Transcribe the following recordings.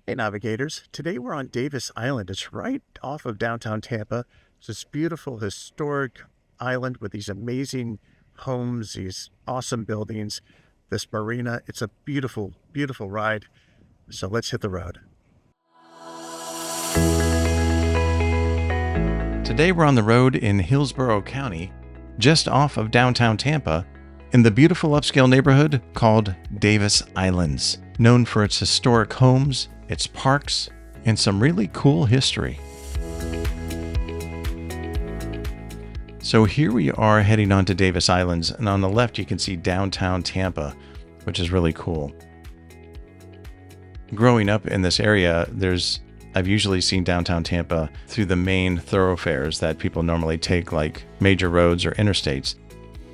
Hey, Navigators. Today we're on Davis Island. It's right off of downtown Tampa. It's this beautiful historic island with these amazing homes, these awesome buildings, this marina. It's a beautiful, beautiful ride. So let's hit the road. Today we're on the road in Hillsborough County, just off of downtown Tampa, in the beautiful upscale neighborhood called Davis Islands, known for its historic homes, its parks, and some really cool history. So here we are heading on to Davis Islands, and on the left you can see downtown Tampa, which is really cool. Growing up in this area, I've usually seen downtown Tampa through the main thoroughfares that people normally take, like major roads or interstates.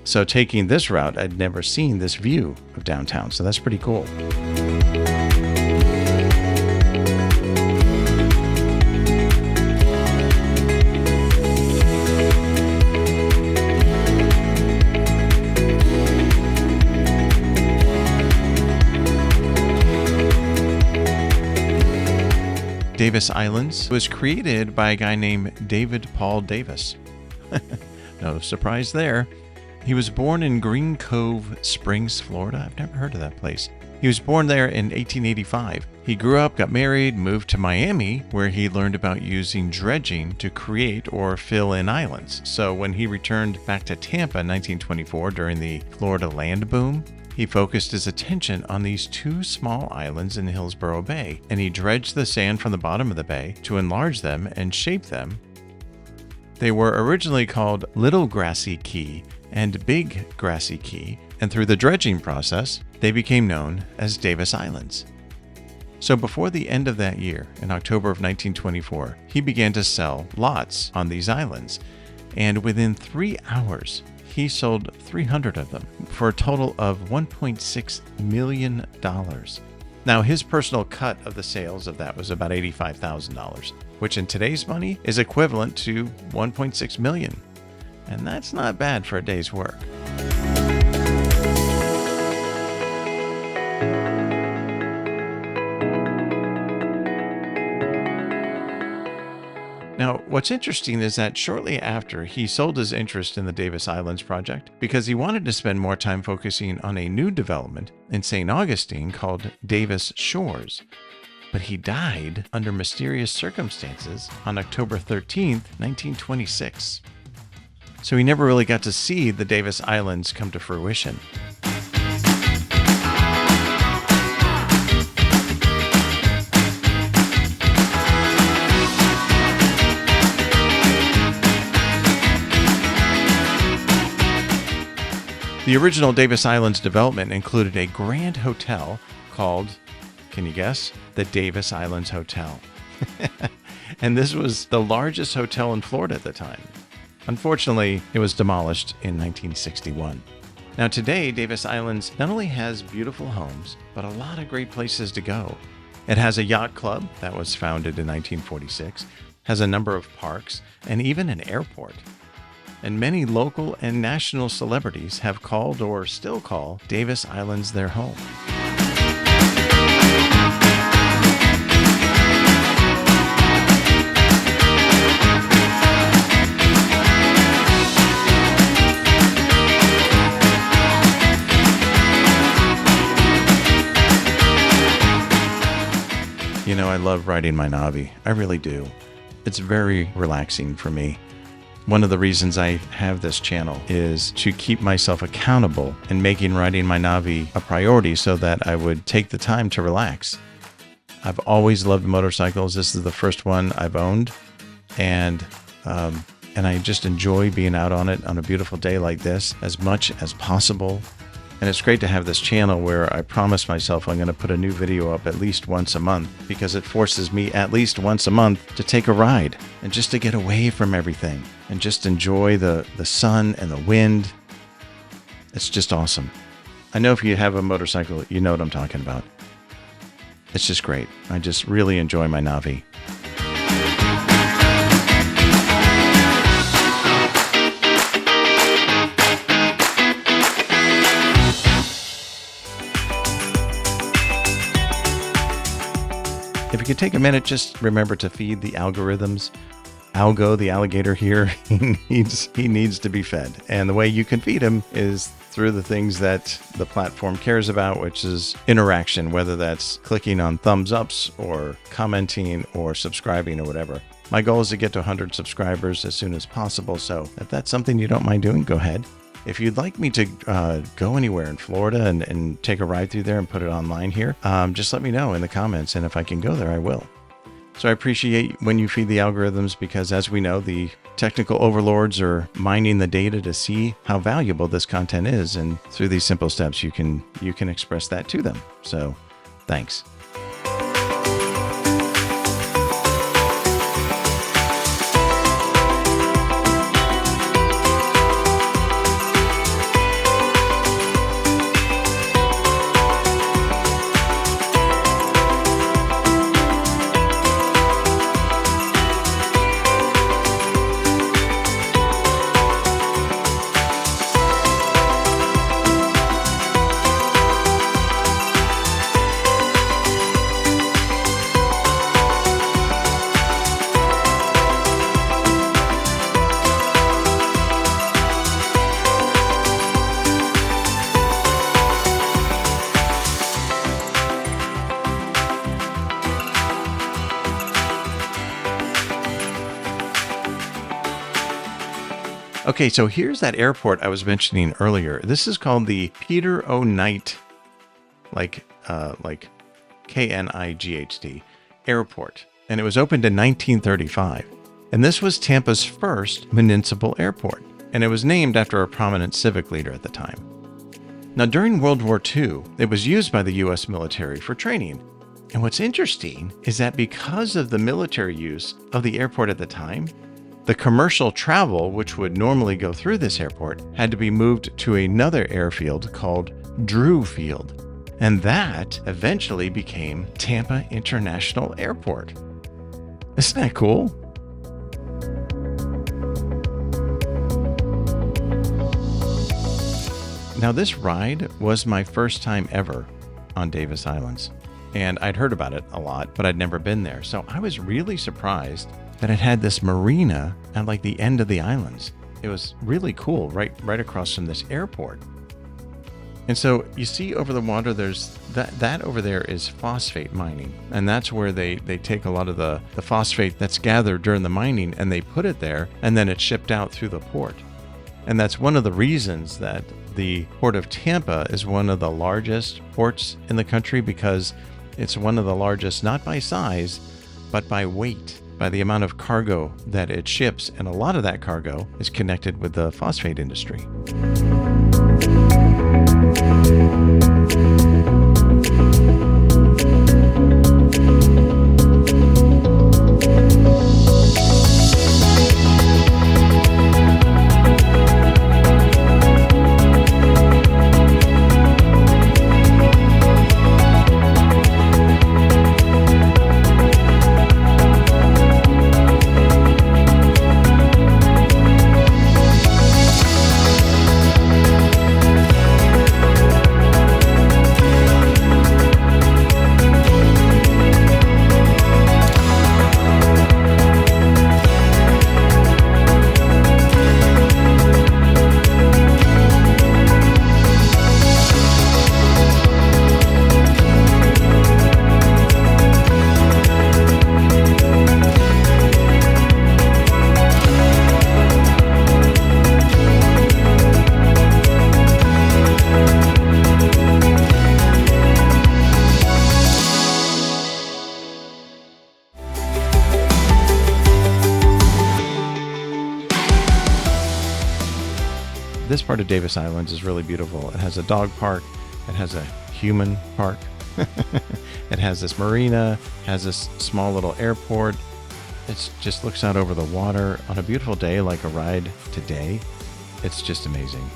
So taking this route, I'd never seen this view of downtown, so that's pretty cool. Davis Islands was created by a guy named David Paul Davis. No surprise there. He was born in Green Cove Springs, Florida. I've never heard of that place. He was born there in 1885. He grew up, got married, moved to Miami, where he learned about using dredging to create or fill in islands. So when he returned back to Tampa in 1924 during the Florida land boom, he focused his attention on these two small islands in Hillsborough Bay, and he dredged the sand from the bottom of the bay to enlarge them and shape them. They were originally called Little Grassy Key and Big Grassy Key, and through the dredging process, they became known as Davis Islands. So before the end of that year, in October of 1924, he began to sell lots on these islands, and within 3 hours, he sold 300 of them for a total of $1.6 million. Now, his personal cut of the sales of that was about $85,000, which in today's money is equivalent to $1.6 million. And that's not bad for a day's work. Now, what's interesting is that shortly after, he sold his interest in the Davis Islands project because he wanted to spend more time focusing on a new development in St. Augustine called Davis Shores. But he died under mysterious circumstances on October 13th, 1926. So he never really got to see the Davis Islands come to fruition. The original Davis Islands development included a grand hotel called, can you guess, the Davis Islands Hotel. And this was the largest hotel in Florida at the time. Unfortunately, it was demolished in 1961. Now today, Davis Islands not only has beautiful homes, but a lot of great places to go. It has a yacht club that was founded in 1946, has a number of parks, and even an airport. And many local and national celebrities have called or still call Davis Islands their home. You know, I love riding my Navi. I really do. It's very relaxing for me. One of the reasons I have this channel is to keep myself accountable and making riding my Navi a priority so that I would take the time to relax. I've always loved motorcycles. This is the first one I've owned, and I just enjoy being out on it on a beautiful day like this as much as possible. And it's great to have this channel where I promise myself I'm going to put a new video up at least once a month, because it forces me at least once a month to take a ride and just to get away from everything and just enjoy the sun and the wind. It's just awesome. I know if you have a motorcycle, you know what I'm talking about. It's just great. I just really enjoy my Navi. If you could take a minute, just remember to feed the algorithms. Algo, the alligator here, he needs to be fed. And the way you can feed him is through the things that the platform cares about, which is interaction, whether that's clicking on thumbs ups or commenting or subscribing or whatever. My goal is to get to 100 subscribers as soon as possible. So if that's something you don't mind doing, go ahead. If you'd like me to go anywhere in Florida and take a ride through there and put it online here, just let me know in the comments. And if I can go there, I will. So I appreciate when you feed the algorithms because, as we know, the technical overlords are mining the data to see how valuable this content is. And through these simple steps, you can express that to them. So thanks. Okay, so here's that airport I was mentioning earlier. This is called the Peter O. Knight, like Knight Airport, and it was opened in 1935. And this was Tampa's first municipal airport, and it was named after a prominent civic leader at the time. Now, during World War II, it was used by the U.S. military for training. And what's interesting is that because of the military use of the airport at the time, the commercial travel, which would normally go through this airport, had to be moved to another airfield called Thru Field. And that eventually became Tampa International Airport. Isn't that cool? Now, this ride was my first time ever on Davis Islands. And I'd heard about it a lot, but I'd never been there. So I was really surprised that it had this marina at like the end of the islands. It was really cool, right across from this airport. And so you see over the water, there's that over there is phosphate mining. And that's where they take a lot of the phosphate that's gathered during the mining and they put it there, and then it's shipped out through the port. And that's one of the reasons that the Port of Tampa is one of the largest ports in the country, because it's one of the largest, not by size, but by weight, by the amount of cargo that it ships. And a lot of that cargo is connected with the phosphate industry. This part of Davis Islands is really beautiful. It has a dog park. It has a human park. It has this marina, has this small little airport. It just looks out over the water on a beautiful day like a ride today. It's just amazing.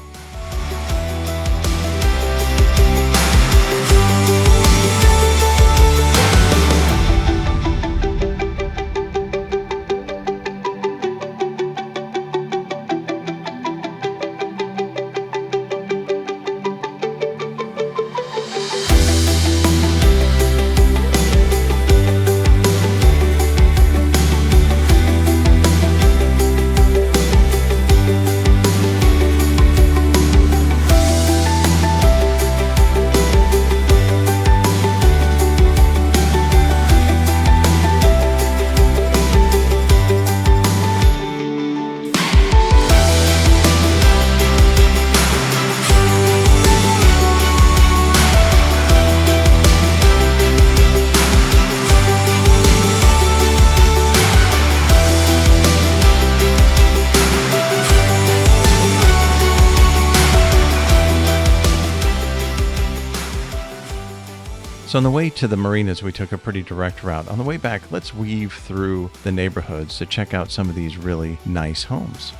So on the way to the marinas, we took a pretty direct route. On the way back, let's weave through the neighborhoods to check out some of these really nice homes.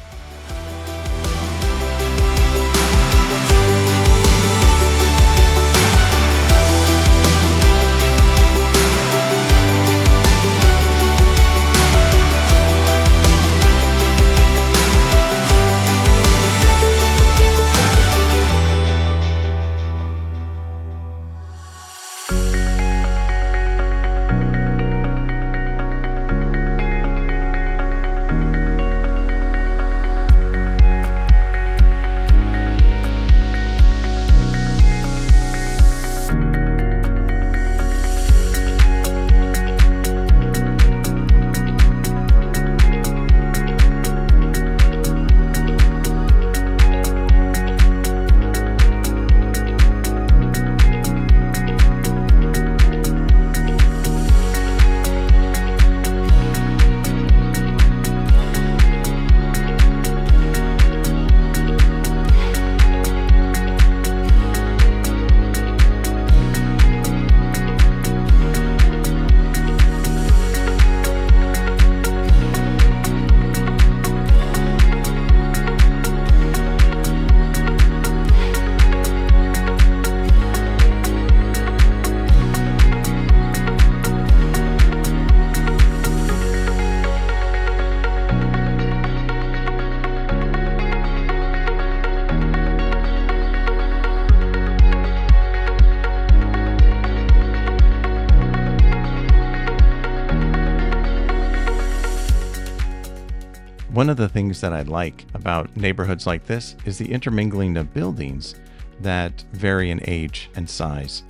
One of the things that I like about neighborhoods like this is the intermingling of buildings that vary in age and size.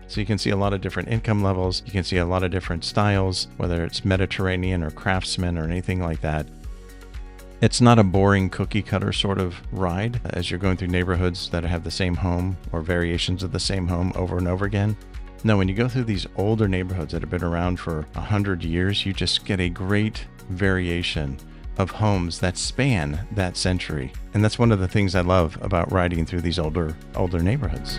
So you can see a lot of different income levels. You can see a lot of different styles, whether it's Mediterranean or craftsman or anything like that. It's not a boring cookie cutter sort of ride as you're going through neighborhoods that have the same home or variations of the same home over and over again. No, when you go through these older neighborhoods that have been around for 100 years, you just get a great variation of homes that span that century. And that's one of the things I love about riding through these older neighborhoods.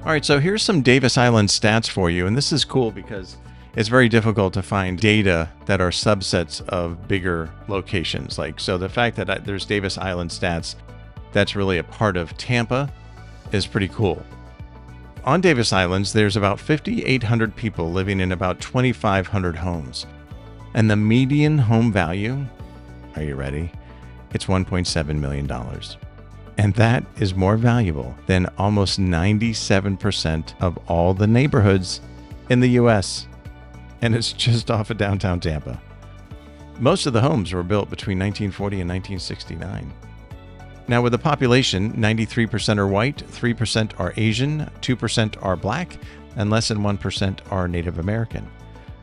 All right, so here's some Davis Island stats for you, and this is cool because it's very difficult to find data that are subsets of bigger locations. So the fact that there's Davis Island stats that's really a part of Tampa is pretty cool. On Davis Islands, there's about 5,800 people living in about 2,500 homes. And the median home value, are you ready? It's $1.7 million. And that is more valuable than almost 97% of all the neighborhoods in the U.S. And it's just off of downtown Tampa. Most of the homes were built between 1940 and 1969. Now with the population, 93% are white, 3% are Asian, 2% are black, and less than 1% are Native American.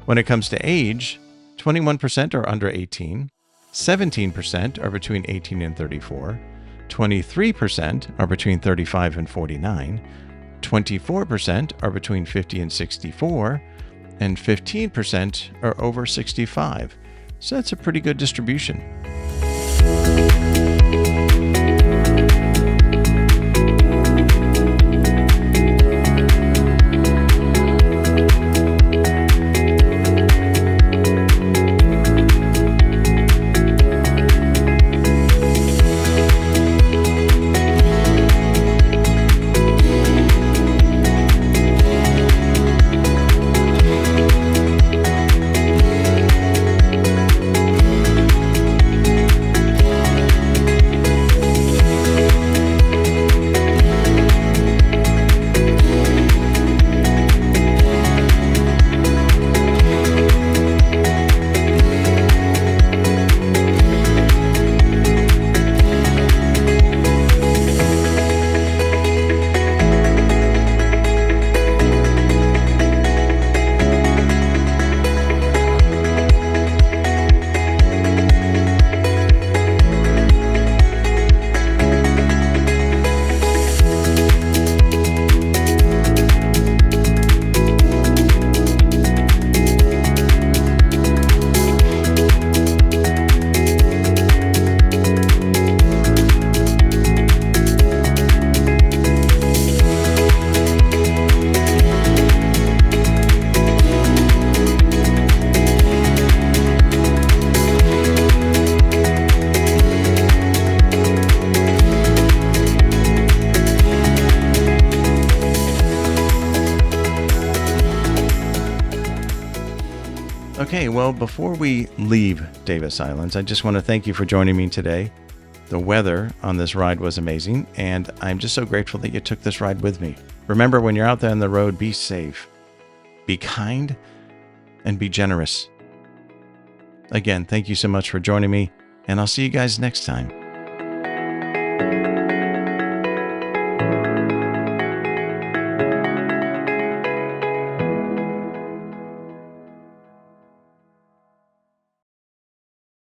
When it comes to age, 21% are under 18, 17% are between 18 and 34, 23% are between 35 and 49, 24% are between 50 and 64, and 15% are over 65. So that's a pretty good distribution. Okay, well, before we leave Davis Islands, I just want to thank you for joining me today. The weather on this ride was amazing, and I'm just so grateful that you took this ride with me. Remember, when you're out there on the road, be safe, be kind, and be generous. Again, thank you so much for joining me, and I'll see you guys next time.